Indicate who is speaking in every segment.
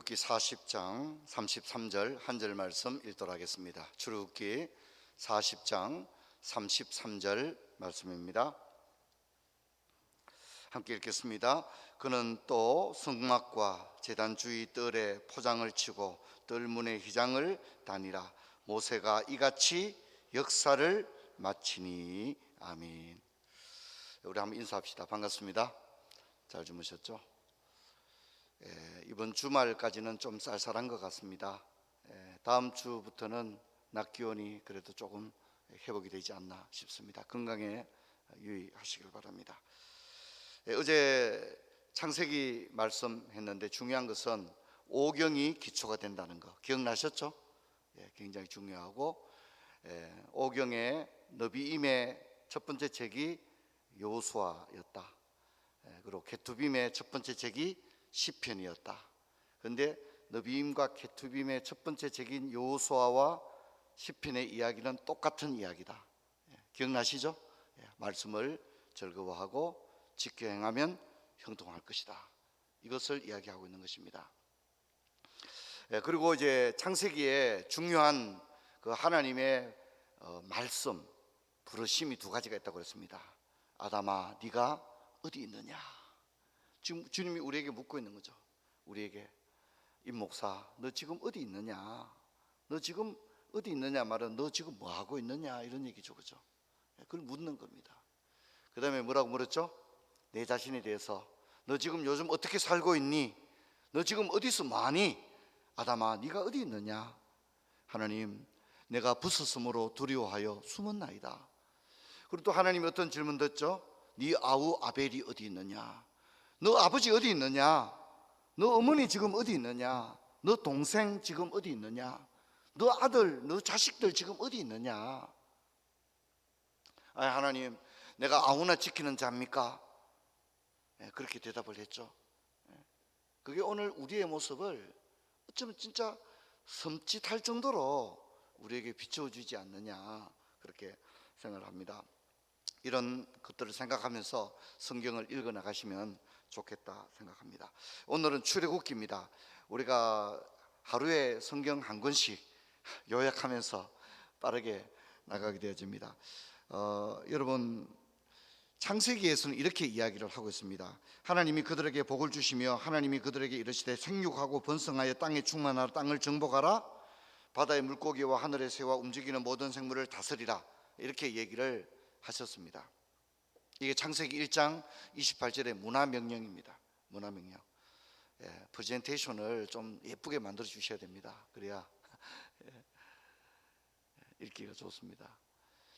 Speaker 1: 출애굽기 40장 33절 한 절 말씀 읽도록 하겠습니다. 출애굽기 40장 33절 말씀입니다. 함께 읽겠습니다. 그는 또 성막과 제단 주위 뜰에 포장을 치고 뜰문의 휘장을 다니라. 모세가 이같이 역사를 마치니. 아멘. 우리 한번 인사합시다. 반갑습니다. 잘 주무셨죠? 이번 주말까지는 좀 쌀쌀한 것 같습니다. 다음 주부터는 낮 기온이 그래도 조금 회복이 되지 않나 싶습니다. 건강에 유의하시길 바랍니다. 어제 창세기 말씀했는데 중요한 것은 오경이 기초가 된다는 거 기억나셨죠? 굉장히 중요하고, 오경의 너비임의 첫 번째 책이 여호수아였다. 그리고 케투빔의 첫 번째 책이 시편이었다. 그런데 너비임과 케투빔의 첫 번째 책인 여호수아와 시편의 이야기는 똑같은 이야기다. 기억나시죠? 말씀을 즐거워하고 지켜 행하면 형통할 것이다. 이것을 이야기하고 있는 것입니다. 그리고 이제 창세기에 중요한 그 하나님의 말씀, 부르심이 두 가지가 있다고 했습니다. 아담아, 네가 어디 있느냐? 지금 주님이 우리에게 묻고 있는 거죠. 우리에게, 임 목사, 너 지금 어디 있느냐? 너 지금 어디 있느냐 말은 너 지금 뭐 하고 있느냐 이런 얘기죠, 그죠? 그걸 묻는 겁니다. 그 다음에 뭐라고 물었죠? 내 자신에 대해서, 너 지금 요즘 어떻게 살고 있니? 너 지금 어디서 뭐하니? 아담아, 네가 어디 있느냐? 하나님, 내가 부스스므로 두려워하여 숨었나이다. 그리고 또 하나님이 어떤 질문 듣죠? 네 아우 아벨이 어디 있느냐? 너 아버지 어디 있느냐? 너 어머니 지금 어디 있느냐? 너 동생 지금 어디 있느냐? 너 아들, 너 자식들 지금 어디 있느냐? 하나님, 내가 아우나 지키는 자입니까? 그렇게 대답을 했죠. 그게 오늘 우리의 모습을 어쩌면 진짜 섬찟할 정도로 우리에게 비춰주지 않느냐, 그렇게 생각을 합니다. 이런 것들을 생각하면서 성경을 읽어 나가시면 좋겠다 생각합니다. 오늘은 출애굽기입니다. 우리가 하루에 성경 한 권씩 요약하면서 빠르게 나가게 되어집니다. 여러분, 창세기에서는 이렇게 이야기를 하고 있습니다. 하나님이 그들에게 복을 주시며 하나님이 그들에게 이르시되 생육하고 번성하여 땅에 충만하라. 땅을 정복하라. 바다의 물고기와 하늘의 새와 움직이는 모든 생물을 다스리라. 이렇게 얘기를 하셨습니다. 이게 창세기 1장 28절의 문화명령입니다. 문화명령. 프레젠테이션을 좀 예쁘게 만들어 주셔야 됩니다. 그래야 읽기가 좋습니다.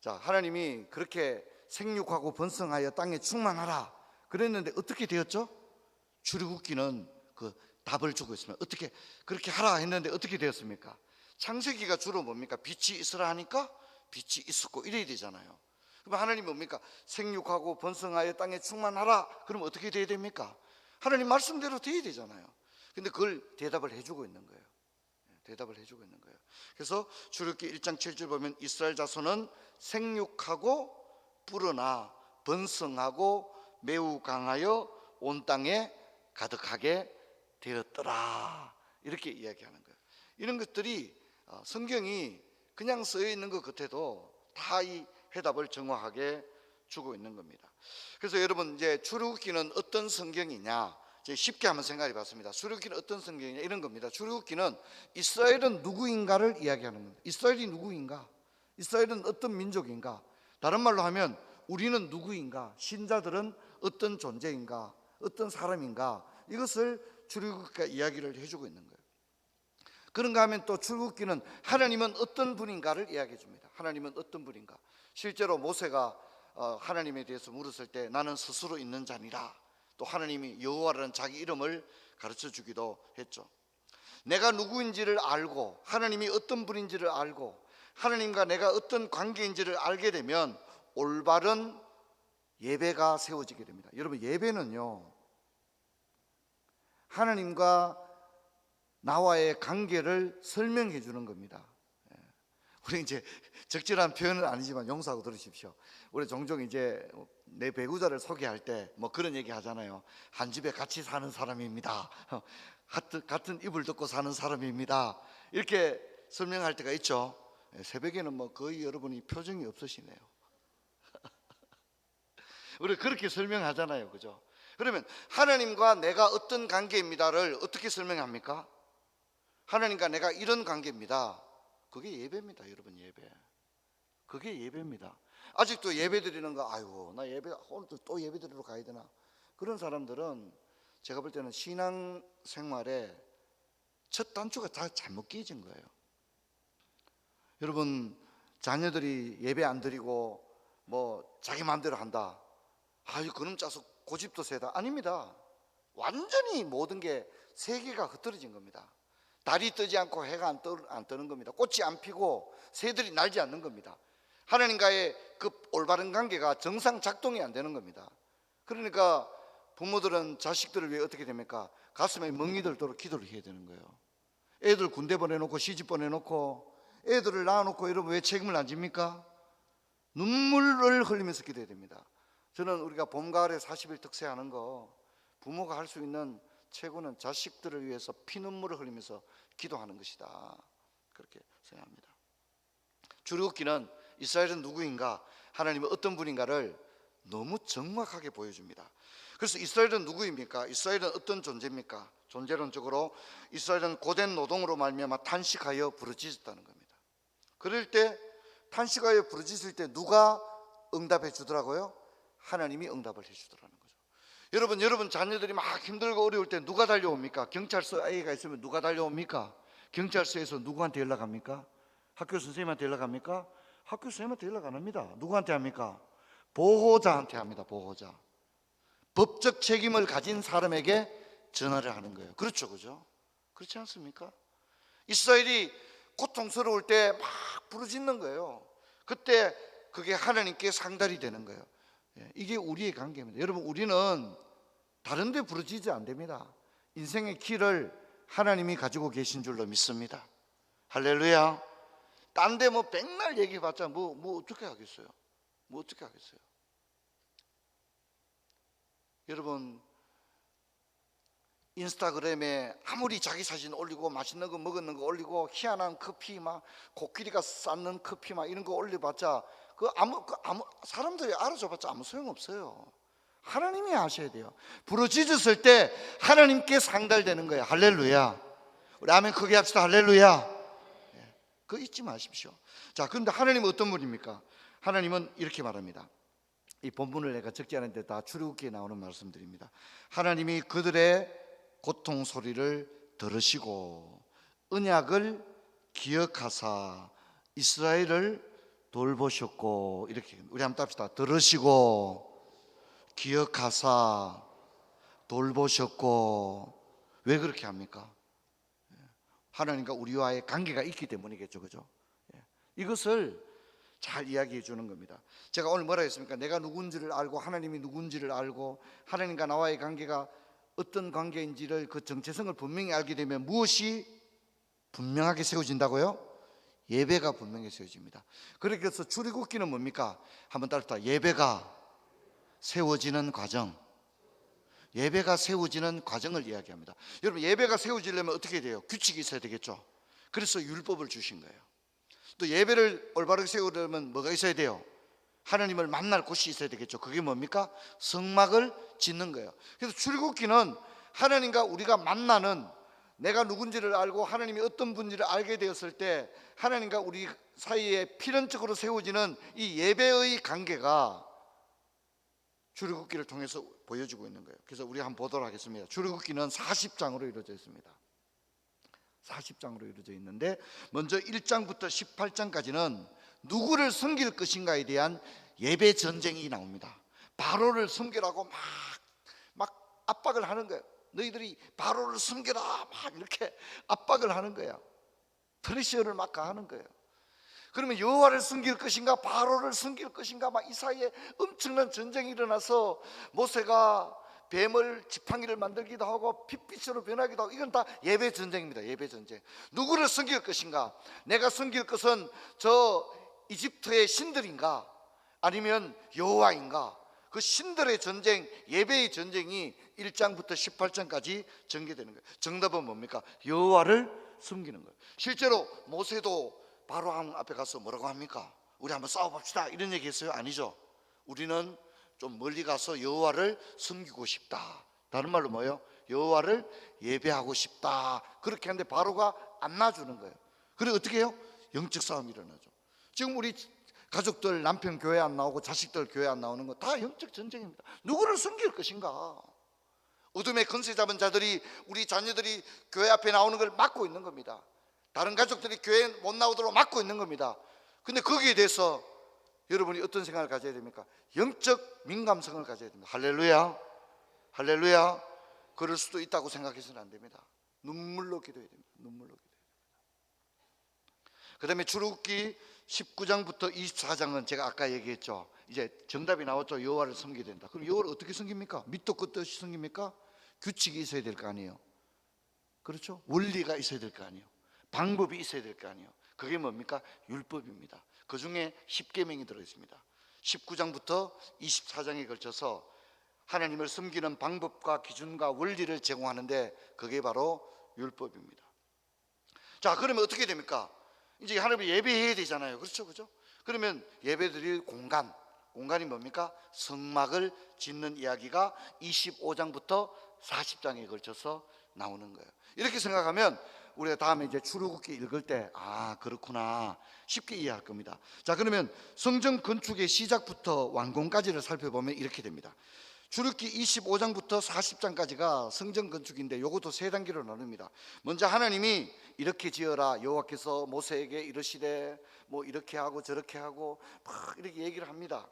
Speaker 1: 자, 하나님이 그렇게 생육하고 번성하여 땅에 충만하라 그랬는데 어떻게 되었죠? 출애굽기는 그 답을 주고 있습니다. 어떻게 그렇게 하라 했는데 어떻게 되었습니까? 창세기가 주로 뭡니까? 빛이 있으라 하니까 빛이 있었고 이래야 되잖아요. 그럼 하나님이 뭡니까? 생육하고 번성하여 땅에 충만하라. 그럼 어떻게 돼야 됩니까? 하나님 말씀대로 돼야 되잖아요. 근데 그걸 대답을 해주고 있는 거예요. 대답을 해주고 있는 거예요. 그래서 출애굽기 1장 7절 보면 이스라엘 자손은 생육하고 불어나 번성하고 매우 강하여 온 땅에 가득하게 되었더라. 이렇게 이야기하는 거예요. 이런 것들이 성경이 그냥 쓰여 있는 것 같아도 다 이 해답을 정확하게 주고 있는 겁니다. 그래서 여러분, 이제 출애굽기는 어떤 성경이냐, 이제 쉽게 한번 생각해 봤습니다. 출애굽기는 어떤 성경이냐, 이런 겁니다. 출애굽기는 이스라엘은 누구인가를 이야기하는 겁니다. 이스라엘이 누구인가? 이스라엘은 어떤 민족인가? 다른 말로 하면 우리는 누구인가? 신자들은 어떤 존재인가? 어떤 사람인가? 이것을 출애굽기가 이야기를 해주고 있는 거예요. 그런가 하면 또 출애굽기는 하나님은 어떤 분인가를 이야기해 줍니다. 하나님은 어떤 분인가? 실제로 모세가 하나님에 대해서 물었을 때 나는 스스로 있는 자니라. 또 하나님이 여호와라는 자기 이름을 가르쳐 주기도 했죠. 내가 누구인지를 알고 하나님이 어떤 분인지를 알고 하나님과 내가 어떤 관계인지를 알게 되면 올바른 예배가 세워지게 됩니다. 여러분, 예배는요, 하나님과 나와의 관계를 설명해 주는 겁니다. 우리 이제 적절한 표현은 아니지만 용서하고 들으십시오. 우리 종종 이제 내 배우자를 소개할 때 뭐 그런 얘기 하잖아요. 한 집에 같이 사는 사람입니다. 같은 이불 덮고 사는 사람입니다. 이렇게 설명할 때가 있죠. 새벽에는 뭐 거의 여러분이 표정이 없으시네요. 우리 그렇게 설명하잖아요, 그죠? 그러면 하나님과 내가 어떤 관계입니다를 어떻게 설명합니까? 하나님과 내가 이런 관계입니다. 그게 예배입니다, 여러분. 예배. 그게 예배입니다. 아직도 예배 드리는 거, 아이고 나 예배 오늘 또 예배 드리러 가야 되나, 그런 사람들은 제가 볼 때는 신앙 생활에 첫 단추가 다 잘못 끼진 거예요. 여러분, 자녀들이 예배 안 드리고 뭐 자기 마음대로 한다, 아유 그놈 짜서 고집도 세다. 아닙니다. 완전히 모든 게 세계가 흐트러진 겁니다. 달이 뜨지 않고 해가 안 뜨는 겁니다. 꽃이 안 피고 새들이 날지 않는 겁니다. 하나님과의 그 올바른 관계가 정상 작동이 안 되는 겁니다. 그러니까 부모들은 자식들을 위해 어떻게 됩니까? 가슴에 멍이 들도록 기도를 해야 되는 거예요. 애들 군대 보내놓고 시집 보내놓고 애들을 낳아놓고 여러분 왜 책임을 안 집니까? 눈물을 흘리면서 기도해야 됩니다. 저는 우리가 봄, 가을에 40일 특세하는 거, 부모가 할 수 있는 최고는 자식들을 위해서 피눈물을 흘리면서 기도하는 것이다, 그렇게 생각합니다. 출애굽기는 이스라엘은 누구인가, 하나님은 어떤 분인가를 너무 정확하게 보여줍니다. 그래서 이스라엘은 누구입니까? 이스라엘은 어떤 존재입니까? 존재론적으로 이스라엘은 고된 노동으로 말미암아 탄식하여 부르짖었다는 겁니다. 그럴 때 탄식하여 부르짖을 때 누가 응답해 주더라고요? 하나님이 응답을 해 주더라는 거죠. 여러분 자녀들이 막 힘들고 어려울 때 누가 달려옵니까? 경찰서 아이가 있으면 누가 달려옵니까? 경찰서에서 누구한테 연락합니까? 학교 선생님한테 연락합니까? 학교 선생님한테 연락 안 합니다. 누구한테 합니까? 보호자한테 합니다. 보호자. 법적 책임을 가진 사람에게 전화를 하는 거예요. 그렇죠, 그죠? 그렇지 않습니까? 이스라엘이 고통스러울 때 막 부르짖는 거예요. 그때 그게 하나님께 상달이 되는 거예요. 이게 우리의 관계입니다. 여러분, 우리는 다른 데 부르짖지 안 됩니다. 인생의 키를 하나님이 가지고 계신 줄로 믿습니다. 할렐루야. 딴 데 뭐 백날 얘기해봤자 뭐 어떻게 하겠어요? 뭐 어떻게 하겠어요? 여러분, 인스타그램에 아무리 자기 사진 올리고 맛있는 거 먹는 거 올리고 희한한 커피 막 코끼리가 쌓는 커피 막 이런 거 올려봤자 아무 사람들이 알아줘봤자 아무 소용 없어요. 하나님이 아셔야 돼요. 부르짖었을 때 하나님께 상달되는 거예요. 할렐루야. 우리 아멘 크게 합시다. 할렐루야. 그거 잊지 마십시오. 자, 그런데 하나님은 어떤 분입니까? 하나님은 이렇게 말합니다. 이 본문을 내가 적지 않은데 다 출애굽기에 나오는 말씀들입니다. 하나님이 그들의 고통 소리를 들으시고 언약을 기억하사 이스라엘을 돌보셨고, 이렇게 우리 한번 답시다. 들으시고 기억하사 돌보셨고. 왜 그렇게 합니까? 하나님과 우리와의 관계가 있기 때문이겠죠, 그죠? 이것을 잘 이야기해 주는 겁니다. 제가 오늘 뭐라 했습니까? 내가 누군지를 알고 하나님이 누군지를 알고 하나님과 나와의 관계가 어떤 관계인지를, 그 정체성을 분명히 알게 되면 무엇이 분명하게 세워진다고요? 예배가 분명히 세워집니다. 그래서 출애굽기는 뭡니까? 한번 따라합시다. 예배가 세워지는 과정. 예배가 세워지는 과정을 이야기합니다. 여러분, 예배가 세워지려면 어떻게 돼요? 규칙이 있어야 되겠죠. 그래서 율법을 주신 거예요. 또 예배를 올바르게 세우려면 뭐가 있어야 돼요? 하나님을 만날 곳이 있어야 되겠죠. 그게 뭡니까? 성막을 짓는 거예요. 그래서 출애굽기는 하나님과 우리가 만나는, 내가 누군지를 알고 하나님이 어떤 분인지를 알게 되었을 때 하나님과 우리 사이에 필연적으로 세워지는 이 예배의 관계가 출애굽기를 통해서 보여주고 있는 거예요. 그래서 우리 한번 보도록 하겠습니다. 출애굽기는 40장으로 이루어져 있습니다. 40장으로 이루어져 있는데 먼저 1장부터 18장까지는 누구를 섬길 것인가에 대한 예배 전쟁이 나옵니다. 바로를 섬기라고 막 압박을 하는 거예요. 너희들이 바로를 섬겨라, 막 이렇게 압박을 하는 거야. 프레셔를 막 가하는 거예요. 그러면 여호와를 섬길 것인가 바로를 섬길 것인가, 막 이 사이에 엄청난 전쟁이 일어나서 모세가 뱀을 지팡이를 만들기도 하고 핏빛으로 변하기도 하고, 이건 다 예배 전쟁입니다. 예배 전쟁. 누구를 섬길 것인가? 내가 섬길 것은 저 이집트의 신들인가? 아니면 여호와인가? 그 신들의 전쟁, 예배의 전쟁이 1장부터 18장까지 전개되는 거예요. 정답은 뭡니까? 여호와를 섬기는 거예요. 실제로 모세도 바로왕 앞에 가서 뭐라고 합니까? 우리 한번 싸워봅시다 이런 얘기 했어요? 아니죠. 우리는 좀 멀리 가서 여호와를 섬기고 싶다. 다른 말로 뭐예요? 여호와를 예배하고 싶다. 그렇게 하는데 바로가 안 놔주는 거예요. 그리고 어떻게 해요? 영적 싸움이 일어나죠. 지금 우리 가족들 남편 교회 안 나오고 자식들 교회 안 나오는 거 다 영적 전쟁입니다. 누구를 섬길 것인가? 어둠의 권세 잡은 자들이 우리 자녀들이 교회 앞에 나오는 걸 막고 있는 겁니다. 다른 가족들이 교회 못 나오도록 막고 있는 겁니다. 근데 거기에 대해서 여러분이 어떤 생각을 가져야 됩니까? 영적 민감성을 가져야 됩니다. 할렐루야, 할렐루야. 그럴 수도 있다고 생각해서는 안 됩니다. 눈물로 기도해야 됩니다. 눈물로 기도해야 됩니다. 그 다음에 출애굽기 19장부터 24장은 제가 아까 얘기했죠. 이제 정답이 나왔죠. 여호와를 섬기게 된다. 그럼 여호와를 어떻게 섬깁니까? 밑도 끝도 없이 섬깁니까? 규칙이 있어야 될 거 아니에요. 그렇죠? 원리가 있어야 될 거 아니에요. 방법이 있어야 될 거 아니에요. 그게 뭡니까? 율법입니다. 그 중에 10계명이 들어있습니다. 19장부터 24장에 걸쳐서 하나님을 섬기는 방법과 기준과 원리를 제공하는데 그게 바로 율법입니다. 자, 그러면 어떻게 됩니까? 이제 하나님을 예배해야 되잖아요. 그렇죠? 그죠? 그러면 예배드릴 공간이 뭡니까? 성막을 짓는 이야기가 25장부터 40장에 걸쳐서 나오는 거예요. 이렇게 생각하면 우리가 다음에 이제 출애굽기 읽을 때 그렇구나 쉽게 이해할 겁니다. 자, 그러면 성전 건축의 시작부터 완공까지를 살펴보면 이렇게 됩니다. 출애굽기 25장부터 40장까지가 성전 건축인데 이것도 세 단계로 나눕니다. 먼저 하나님이 이렇게 지어라 여호와께서 모세에게 이르시되 뭐 이렇게 하고 저렇게 하고 막 이렇게 얘기를 합니다.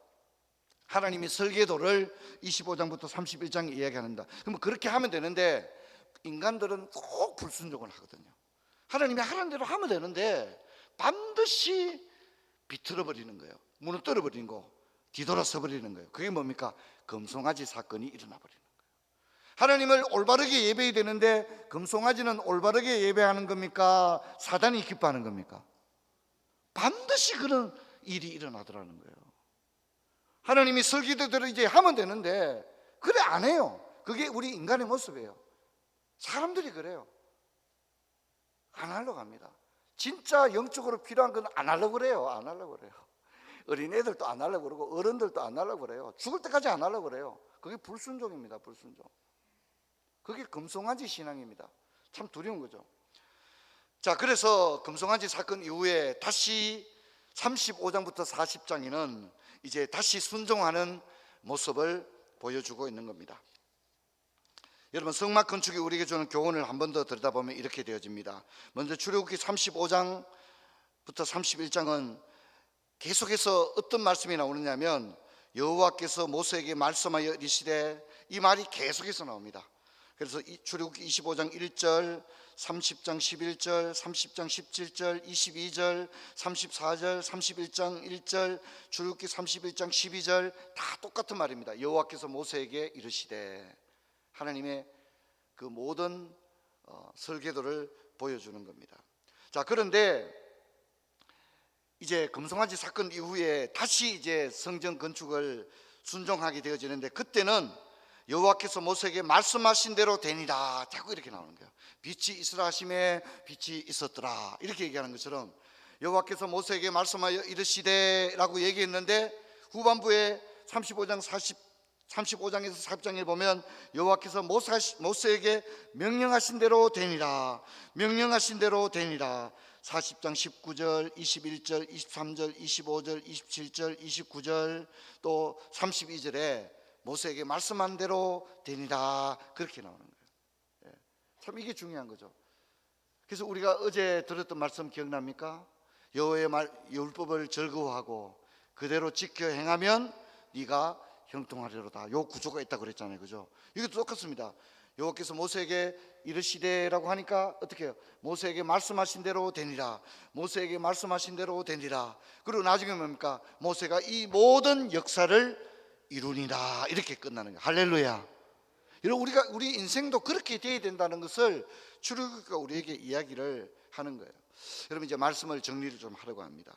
Speaker 1: 하나님이 설계도를 25장부터 31장에 이야기합니다. 그럼 그렇게 하면 되는데 인간들은 꼭 불순종을 하거든요. 하나님이 하는 대로 하면 되는데 반드시 비틀어 버리는 거예요. 무너뜨려 버리는 거, 뒤돌아서 버리는 거예요. 그게 뭡니까? 금송아지 사건이 일어나 버리는 거예요. 하나님을 올바르게 예배해야 되는데 금송아지는 올바르게 예배하는 겁니까? 사단이 기뻐하는 겁니까? 반드시 그런 일이 일어나더라는 거예요. 하나님이 설계대로 이제 하면 되는데 그래 안 해요. 그게 우리 인간의 모습이에요. 사람들이 그래요. 안 하려고 합니다. 진짜 영적으로 필요한 건 안 하려고 그래요. 안 하려고 그래요. 어린애들도 안 하려고 그러고 어른들도 안 하려고 그래요. 죽을 때까지 안 하려고 그래요. 그게 불순종입니다. 불순종. 그게 금송아지 신앙입니다. 참 두려운 거죠. 자, 그래서 금송아지 사건 이후에 다시 35장부터 40장에는 이제 다시 순종하는 모습을 보여주고 있는 겁니다. 여러분, 성막 건축이 우리에게 주는 교훈을 한 번 더 들여다보면 이렇게 되어집니다. 먼저 출애굽기 35장부터 31장은 계속해서 어떤 말씀이 나오느냐면 여호와께서 모세에게 말씀하여 이르시되, 이 말이 계속해서 나옵니다. 그래서 출애굽기 25장 1절, 30장 11절, 30장 17절, 22절, 34절, 31장 1절, 출애굽기 31장 12절 다 똑같은 말입니다. 여호와께서 모세에게 이르시되, 하나님의 그 모든 설계도를 보여주는 겁니다. 자, 그런데 이제 금송아지 사건 이후에 다시 이제 성전 건축을 순종하게 되어지는데 그때는 여호와께서 모세에게 말씀하신 대로 되니라 자꾸 이렇게 나오는 거예요. 빛이 있으라 하심에 빛이 있었더라 이렇게 얘기하는 것처럼 여호와께서 모세에게 말씀하여 이르시되 라고 얘기했는데 후반부에 35장에서 40장에 보면 여호와께서 모세에게 명령하신 대로 되니라, 명령하신 대로 되니라. 40장 19절, 21절, 23절, 25절, 27절, 29절 또 32절에 모세에게 말씀한 대로 되니라 그렇게 나오는 거예요. 참 이게 중요한 거죠. 그래서 우리가 어제 들었던 말씀 기억납니까? 여호와의 율법을 즐거워하고 그대로 지켜 행하면 네가 형통하리로다. 요 구조가 있다고 그랬잖아요. 그죠? 이것도 똑같습니다. 여호와께서 모세에게 이르시되라고 하니까 어떻게 해요? 모세에게 말씀하신 대로 되니라. 모세에게 말씀하신 대로 되니라. 그리고 나중에 뭡니까? 모세가 이 모든 역사를 이루니라 이렇게 끝나는 거예요. 할렐루야. 여러분, 우리 인생도 그렇게 돼야 된다는 것을 출애굽기가 우리에게 이야기를 하는 거예요. 여러분, 이제 말씀을 정리를 좀 하려고 합니다.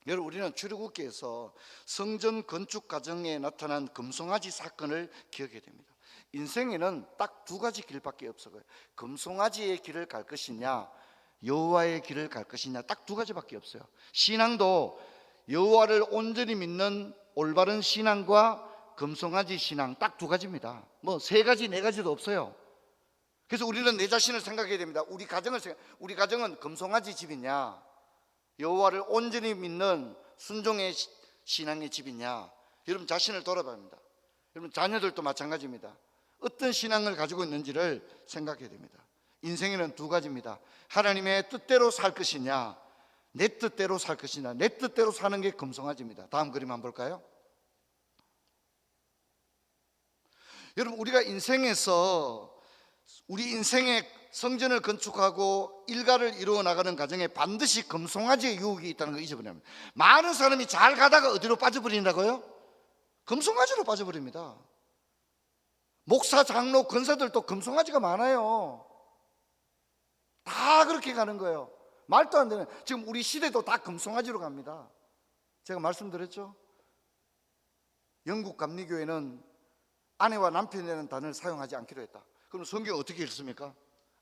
Speaker 1: 여러분, 우리는 출애굽기에서 성전 건축 과정에 나타난 금송아지 사건을 기억해야 됩니다. 인생에는 딱 두 가지 길밖에 없어요. 금송아지의 길을 갈 것이냐, 여호와의 길을 갈 것이냐, 딱 두 가지밖에 없어요. 신앙도 여호와를 온전히 믿는 올바른 신앙과 금송아지 신앙, 딱 두 가지입니다. 뭐 세 가지 네 가지도 없어요. 그래서 우리는 내 자신을 생각해야 됩니다. 우리 가정은 금송아지 집이냐, 여호와를 온전히 믿는 순종의 신앙의 집이냐, 여러분 자신을 돌아봐야 합니다. 여러분 자녀들도 마찬가지입니다. 어떤 신앙을 가지고 있는지를 생각해야 됩니다. 인생에는 두 가지입니다. 하나님의 뜻대로 살 것이냐, 내 뜻대로 살 것이냐. 내 뜻대로 사는 게 금송아지입니다. 다음 그림 한번 볼까요? 여러분, 우리가 우리 인생의 성전을 건축하고 일가를 이루어 나가는 과정에 반드시 금송아지의 유혹이 있다는 걸 잊어버려야 합니다. 많은 사람이 잘 가다가 어디로 빠져버린다고요? 금송아지로 빠져버립니다. 목사, 장로, 권사들도 금송아지가 많아요. 다 그렇게 가는 거예요. 말도 안 되는. 지금 우리 시대도 다 금송아지로 갑니다. 제가 말씀드렸죠? 영국 감리교회는 아내와 남편이라는 단어를 사용하지 않기로 했다. 그럼 성경 어떻게 읽습니까?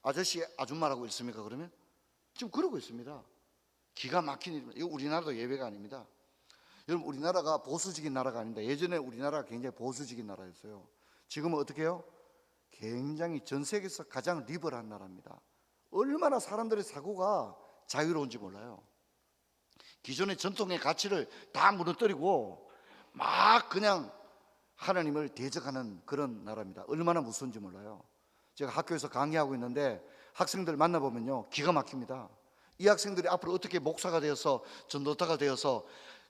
Speaker 1: 아저씨, 아줌마라고 읽습니까? 그러면? 지금 그러고 있습니다. 기가 막힌 일입니다. 이거 우리나라도 예외가 아닙니다. 여러분, 우리나라가 보수적인 나라가 아닙니다. 예전에 우리나라가 굉장히 보수적인 나라였어요. 지금은 어떻게 해요? 굉장히 전 세계에서 가장 리버럴한 나라입니다. 얼마나 사람들의 사고가 자유로운지 몰라요. 기존의 전통의 가치를 다 무너뜨리고 막 그냥 하나님을 대적하는 그런 나라입니다. 얼마나 무서운지 몰라요. 제가 학교에서 강의하고 있는데 학생들 만나보면요, 기가 막힙니다. 이 학생들이 앞으로 어떻게 목사가 되어서 전도사가 되어서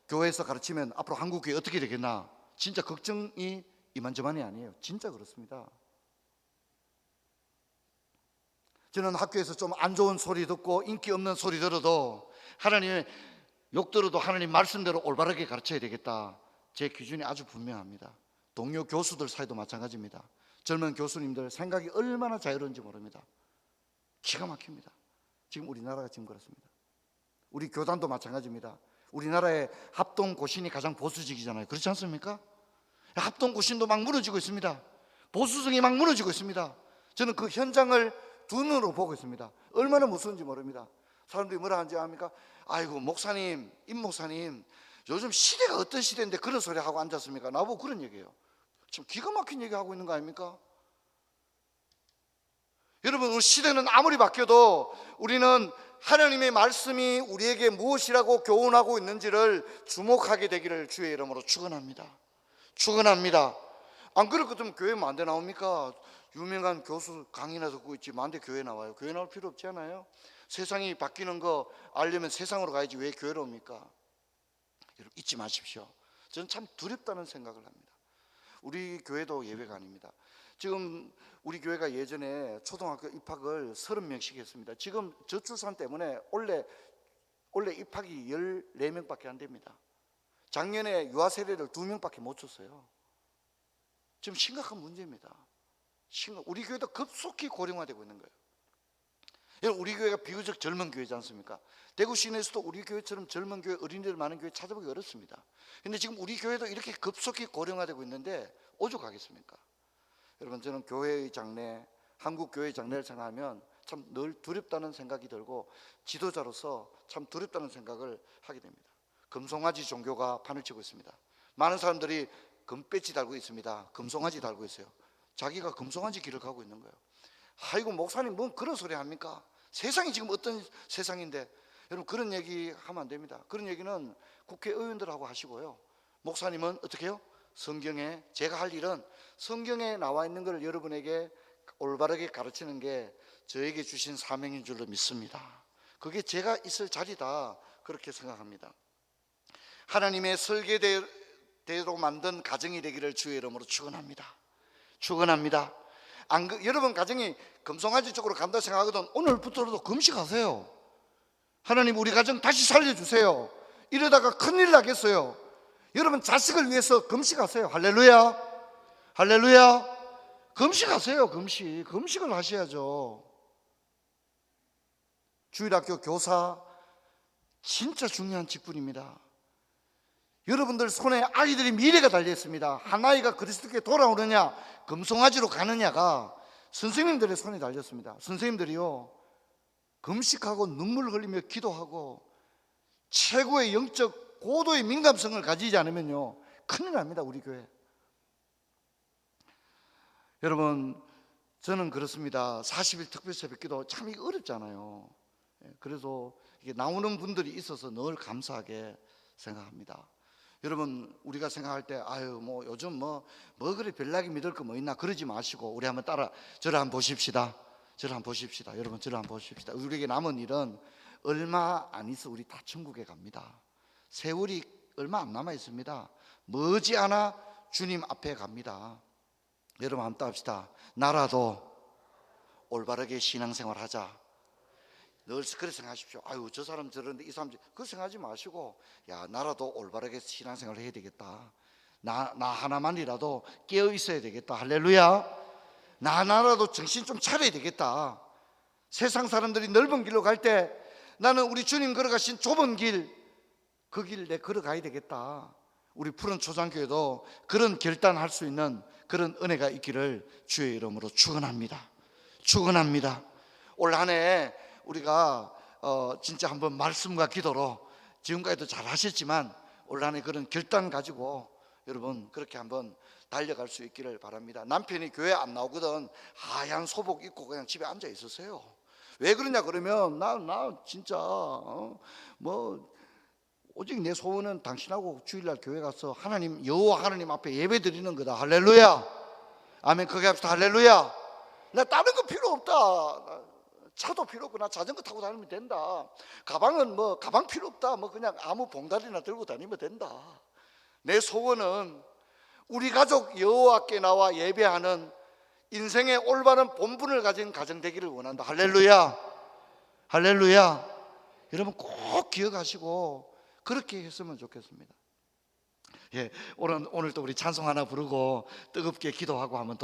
Speaker 1: 교회에서 가르치면 앞으로 한국교회 어떻게 되겠나, 진짜 걱정이 이만저만이 아니에요. 진짜 그렇습니다. 저는 학교에서 좀 안 좋은 소리 듣고 인기 없는 소리 들어도 하나님의 욕 들어도 하나님 말씀대로 올바르게 가르쳐야 되겠다. 제 기준이 아주 분명합니다. 동료 교수들 사이도 마찬가지입니다. 젊은 교수님들 생각이 얼마나 자유로운지 모릅니다. 기가 막힙니다. 지금 우리나라가 지금 그렇습니다. 우리 교단도 마찬가지입니다. 우리나라의 합동고신이 가장 보수적이잖아요. 그렇지 않습니까? 합동고신도 막 무너지고 있습니다. 보수성이 막 무너지고 있습니다. 저는 그 현장을 두 눈으로 보고 있습니다. 얼마나 무서운지 모릅니다. 사람들이 뭐라 하는지 압니까? 아이고 목사님, 임 목사님, 요즘 시대가 어떤 시대인데 그런 소리 하고 앉았습니까? 나보고 그런 얘기예요. 지금 기가 막힌 얘기 하고 있는 거 아닙니까? 여러분, 우리 시대는 아무리 바뀌어도 우리는 하나님의 말씀이 우리에게 무엇이라고 교훈하고 있는지를 주목하게 되기를 주의 이름으로 축원합니다. 축원합니다. 안 그럴 것 같으면 교회 만대 나옵니까? 유명한 교수 강의나 듣고 있지 만대 교회 나와요? 교회 나올 필요 없지 않아요? 세상이 바뀌는 거 알려면 세상으로 가야지 왜 교회로 옵니까? 여러분, 잊지 마십시오. 저는 참 두렵다는 생각을 합니다. 우리 교회도 예외가 아닙니다. 지금 우리 교회가 예전에 초등학교 입학을 30명씩 했습니다. 지금 저출산 때문에 원래 입학이 14명밖에 안 됩니다. 작년에 유아 세례를 2명밖에 못 줬어요. 지금 심각한 문제입니다. 우리 교회도 급속히 고령화되고 있는 거예요. 여러분, 우리 교회가 비교적 젊은 교회지 않습니까? 대구 시내에서도 우리 교회처럼 젊은 교회, 어린이들 많은 교회 찾아보기 어렵습니다. 그런데 지금 우리 교회도 이렇게 급속히 고령화되고 있는데 오죽하겠습니까? 여러분, 저는 교회의 장래, 한국 교회의 장래를 생각하면 참 늘 두렵다는 생각이 들고 지도자로서 참 두렵다는 생각을 하게 됩니다. 금송아지 종교가 판을 치고 있습니다. 많은 사람들이 금배지 달고 있습니다. 금송아지 달고 있어요. 자기가 금송아지 길을 가고 있는 거예요. 아이고 목사님 뭔 그런 소리 합니까? 세상이 지금 어떤 세상인데. 여러분, 그런 얘기 하면 안 됩니다. 그런 얘기는 국회의원들하고 하시고요, 목사님은 어떻게 해요? 성경에, 제가 할 일은 성경에 나와 있는 걸 여러분에게 올바르게 가르치는 게 저에게 주신 사명인 줄로 믿습니다. 그게 제가 있을 자리다, 그렇게 생각합니다. 하나님의 설계대로 만든 가정이 되기를 주의 이름으로 축원합니다. 축원합니다. 여러분 가정이 금송아지 쪽으로 간다 생각하거든 오늘부터라도 금식하세요. 하나님, 우리 가정 다시 살려주세요. 이러다가 큰일 나겠어요. 여러분 자식을 위해서 금식하세요. 할렐루야, 할렐루야. 금식하세요. 금식을 하셔야죠. 주일학교 교사 진짜 중요한 직분입니다. 여러분들 손에 아이들의 미래가 달려 있습니다. 한 아이가 그리스도께 돌아오느냐 금송아지로 가느냐가 선생님들의 손에 달렸습니다. 선생님들이요, 금식하고 눈물을 흘리며 기도하고 최고의 영적 고도의 민감성을 가지지 않으면요 큰일 납니다, 우리 교회. 여러분, 저는 그렇습니다. 40일 특별 새벽기도 참 이거 어렵잖아요. 그래서 이게 나오는 분들이 있어서 늘 감사하게 생각합니다. 여러분, 우리가 생각할 때 아유 뭐 요즘 뭐 그래 별나게 믿을 거 뭐 있나 그러지 마시고 우리 한번 저를 한번 보십시다. 저를 한번 보십시다. 여러분, 저를 한번 보십시다. 우리에게 남은 일은 얼마 안 있어 우리 다 천국에 갑니다. 세월이 얼마 안 남아 있습니다. 머지않아 주님 앞에 갑니다. 여러분 한번 따합시다. 나라도 올바르게 신앙생활 하자. 늘 그렇게 생각하십시오. 아유 저 사람 저런데 이 사람 그렇게 생각하지 마시고, 야 나라도 올바르게 신앙생활 해야 되겠다. 나 하나만이라도 깨어 있어야 되겠다. 할렐루야. 나라도 정신 좀 차려야 되겠다. 세상 사람들이 넓은 길로 갈 때 나는 우리 주님 걸어가신 좁은 길, 그 길 내 걸어가야 되겠다. 우리 푸른 초장교회도 그런 결단할 수 있는 그런 은혜가 있기를 주의 이름으로 축원합니다. 축원합니다. 올 한 해 우리가 진짜 한번 말씀과 기도로 지금까지도 잘 하셨지만 올 한 해 그런 결단 가지고 여러분 그렇게 한번 달려갈 수 있기를 바랍니다. 남편이 교회 안 나오거든 하얀 소복 입고 그냥 집에 앉아 있었어요. 왜 그러냐 그러면 나 진짜 뭐 오직 내 소원은 당신하고 주일날 교회 가서 하나님 여호와 하나님 앞에 예배 드리는 거다. 할렐루야. 아멘. 그게 합시다. 할렐루야. 나 다른 거 필요 없다. 차도 필요 없고 나 자전거 타고 다니면 된다. 가방은 뭐 가방 필요 없다. 뭐 그냥 아무 봉다리나 들고 다니면 된다. 내 소원은 우리 가족 여호와께 나와 예배하는 인생의 올바른 본분을 가진 가정 되기를 원한다. 할렐루야. 할렐루야. 여러분 꼭 기억하시고 그렇게 했으면 좋겠습니다. 예, 오늘 또 우리 찬송 하나 부르고 뜨겁게 기도하고 한번